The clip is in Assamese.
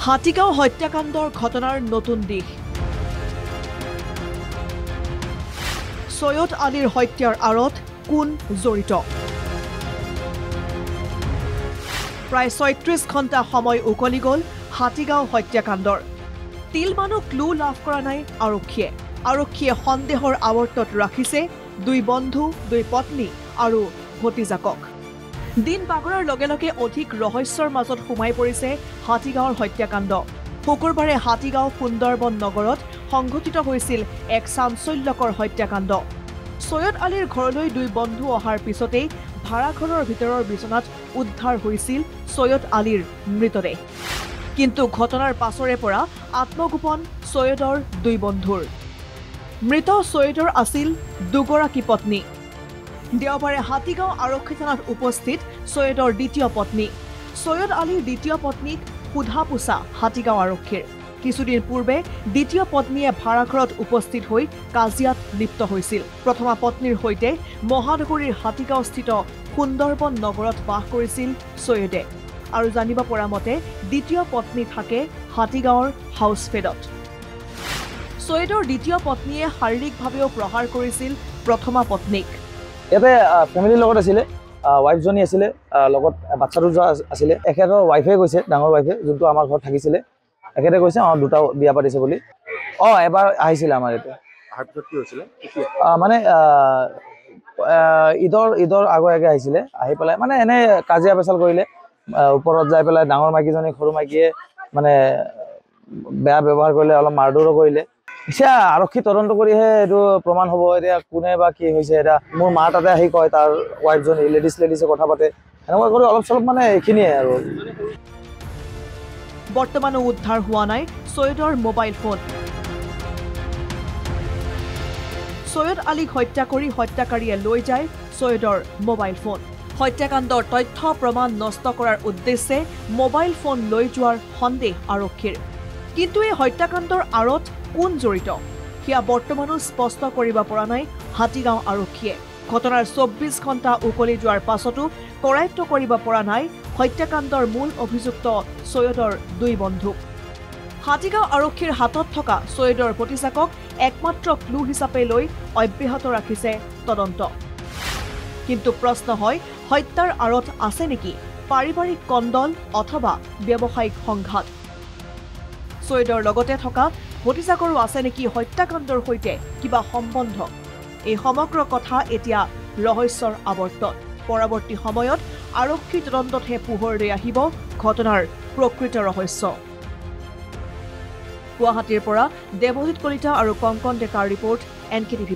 হাতীগাঁও হত্যাকাণ্ডৰ ঘটনাৰ নতুন দিশ সৈয়দ আলীৰ হত্যাৰ আঁৰত কোন জড়িত প্ৰায় ৩৬ ঘণ্টা সময় উকলি গ'ল হাতীগাঁও হত্যাকাণ্ডৰ তিলমানো ক্লু লাভ কৰা নাই আৰক্ষীয়ে সন্দেহৰ আৱৰ্তত ৰাখিছে দুই বন্ধু দুই পত্নী আৰু ভতিজাকক দিন বাগৰাৰ লগে লগে অধিক ৰহস্যৰ মাজত সোমাই পৰিছে হাতীগাঁৱৰ হত্যাকাণ্ড শুকুৰবাৰে হাতীগাঁও সুন্দৰবন নগৰত সংঘটিত হৈছিল এক চাঞ্চল্যকৰ হত্যাকাণ্ড সৈয়দ আলীৰ ঘৰলৈ দুই বন্ধু অহাৰ পিছতেই ভাড়াঘৰৰ ভিতৰৰ বিচনাত উদ্ধাৰ হৈছিল সৈয়দ আলীৰ মৃতদেহ কিন্তু ঘটনাৰ পাছৰে পৰা আত্মগোপন সৈয়দৰ দুই বন্ধুৰ মৃত সৈয়দৰ আছিল দুগৰাকী পত্নী দেওবাৰে হাতীগাঁও আৰক্ষী থানাত উপস্থিত সৈয়দৰ দ্বিতীয় পত্নী সৈয়দ আলীৰ দ্বিতীয় পত্নীক সোধা পোছা হাতীগাঁও আৰক্ষীৰ কিছুদিন পূৰ্বে দ্বিতীয় পত্নীয়ে ভাড়াঘৰত উপস্থিত হৈ কাজিয়াত লিপ্ত হৈছিল প্ৰথমা পত্নীৰ সৈতে মহানগৰীৰ হাতীগাঁওস্থিত সুন্দৰবন নগৰত বাস কৰিছিল সৈয়দে আৰু জানিব পৰা মতে দ্বিতীয় পত্নী থাকে হাতীগাঁৱৰ হাউচফেডত সৈয়দৰ দ্বিতীয় পত্নীয়ে শাৰীৰিকভাৱেও প্ৰহাৰ কৰিছিল প্ৰথমা পত্নীক ইয়াতে ফেমিলিৰ লগত আছিলে ৱাইফজনী আছিলে লগত বাচ্চা দুটা আছিলে এখেতৰ ৱাইফে কৈছে ডাঙৰ ৱাইফে যোনটো আমাৰ ঘৰত থাকিছিলে এখেতে কৈছে দুটা বিয়া পাতিছে বুলি এবাৰ আহিছিলে আমাৰ ইয়াতে অহাৰ পিছত কি হৈছিলে মানে ঈদৰ আগে আহিছিলে আহি পেলাই মানে এনে কাজিয়া পেচাল কৰিলে ওপৰত যাই পেলাই ডাঙৰ মাইকীজনী সৰু মাইকীয়ে মানে বেয়া ব্যৱহাৰ কৰিলে অলপ মাৰধৰো কৰিলে এতিয়া আৰক্ষী তদন্ত কৰিহে এইটো প্ৰমাণ হ'ব এতিয়া কোনে বা কি হৈছে এতিয়া মোৰ মা তাতে আহি কয় তাৰ ৱাইফজনী লেডিছে কথা পাতে এনেকুৱা কৰি অলপ চলপ মানে এইখিনিয়ে আৰু বৰ্তমানো উদ্ধাৰ হোৱা নাই সৈয়দৰ মোবাইল ফোন সৈয়দ আলীক হত্যা কৰি হত্যাকাৰীয়ে লৈ যায় সৈয়দৰ মোবাইল ফোন হত্যাকাণ্ডৰ তথ্য প্ৰমাণ নষ্ট কৰাৰ উদ্দেশ্যে মোবাইল ফোন লৈ যোৱাৰ সন্দেহ আৰক্ষীৰ কিন্তু এই হত্যাকাণ্ডৰ আঁৰত কোন জড়িত সেয়া বৰ্তমানো স্পষ্ট কৰিব পৰা নাই হাতীগাঁও আৰক্ষীয়ে ঘটনাৰ ২৪ ঘণ্টা উকলি যোৱাৰ পাছতো কৰায়ত্ব কৰিব পৰা নাই হত্যাকাণ্ডৰ মূল অভিযুক্ত সৈয়দৰ দুই বন্ধুক হাতীগাঁও আৰক্ষীৰ হাতত থকা সৈয়দৰ ভতিজাকক একমাত্ৰ ক্লু হিচাপে লৈ অব্যাহত ৰাখিছে তদন্ত কিন্তু প্ৰশ্ন হয় হত্যাৰ আঁৰত আছে নেকি পাৰিবাৰিক কণ্ডল অথবা ব্যৱসায়িক সংঘাত সৈয়দৰ লগতে থকা ভতিজাকৰো আছে নেকি হত্যাকাণ্ডৰ সৈতে কিবা সম্বন্ধ এই সমগ্ৰ কথা এতিয়া ৰহস্যৰ আৱৰ্তত পৰৱৰ্তী সময়ত আৰক্ষী তদন্ততহে পোহৰলৈ আহিব ঘটনাৰ প্ৰকৃত ৰহস্য গুৱাহাটীৰ পৰা দেৱজিৎ কলিতা আৰু কংকন ডেকাৰ ৰিপৰ্ট NKTV+।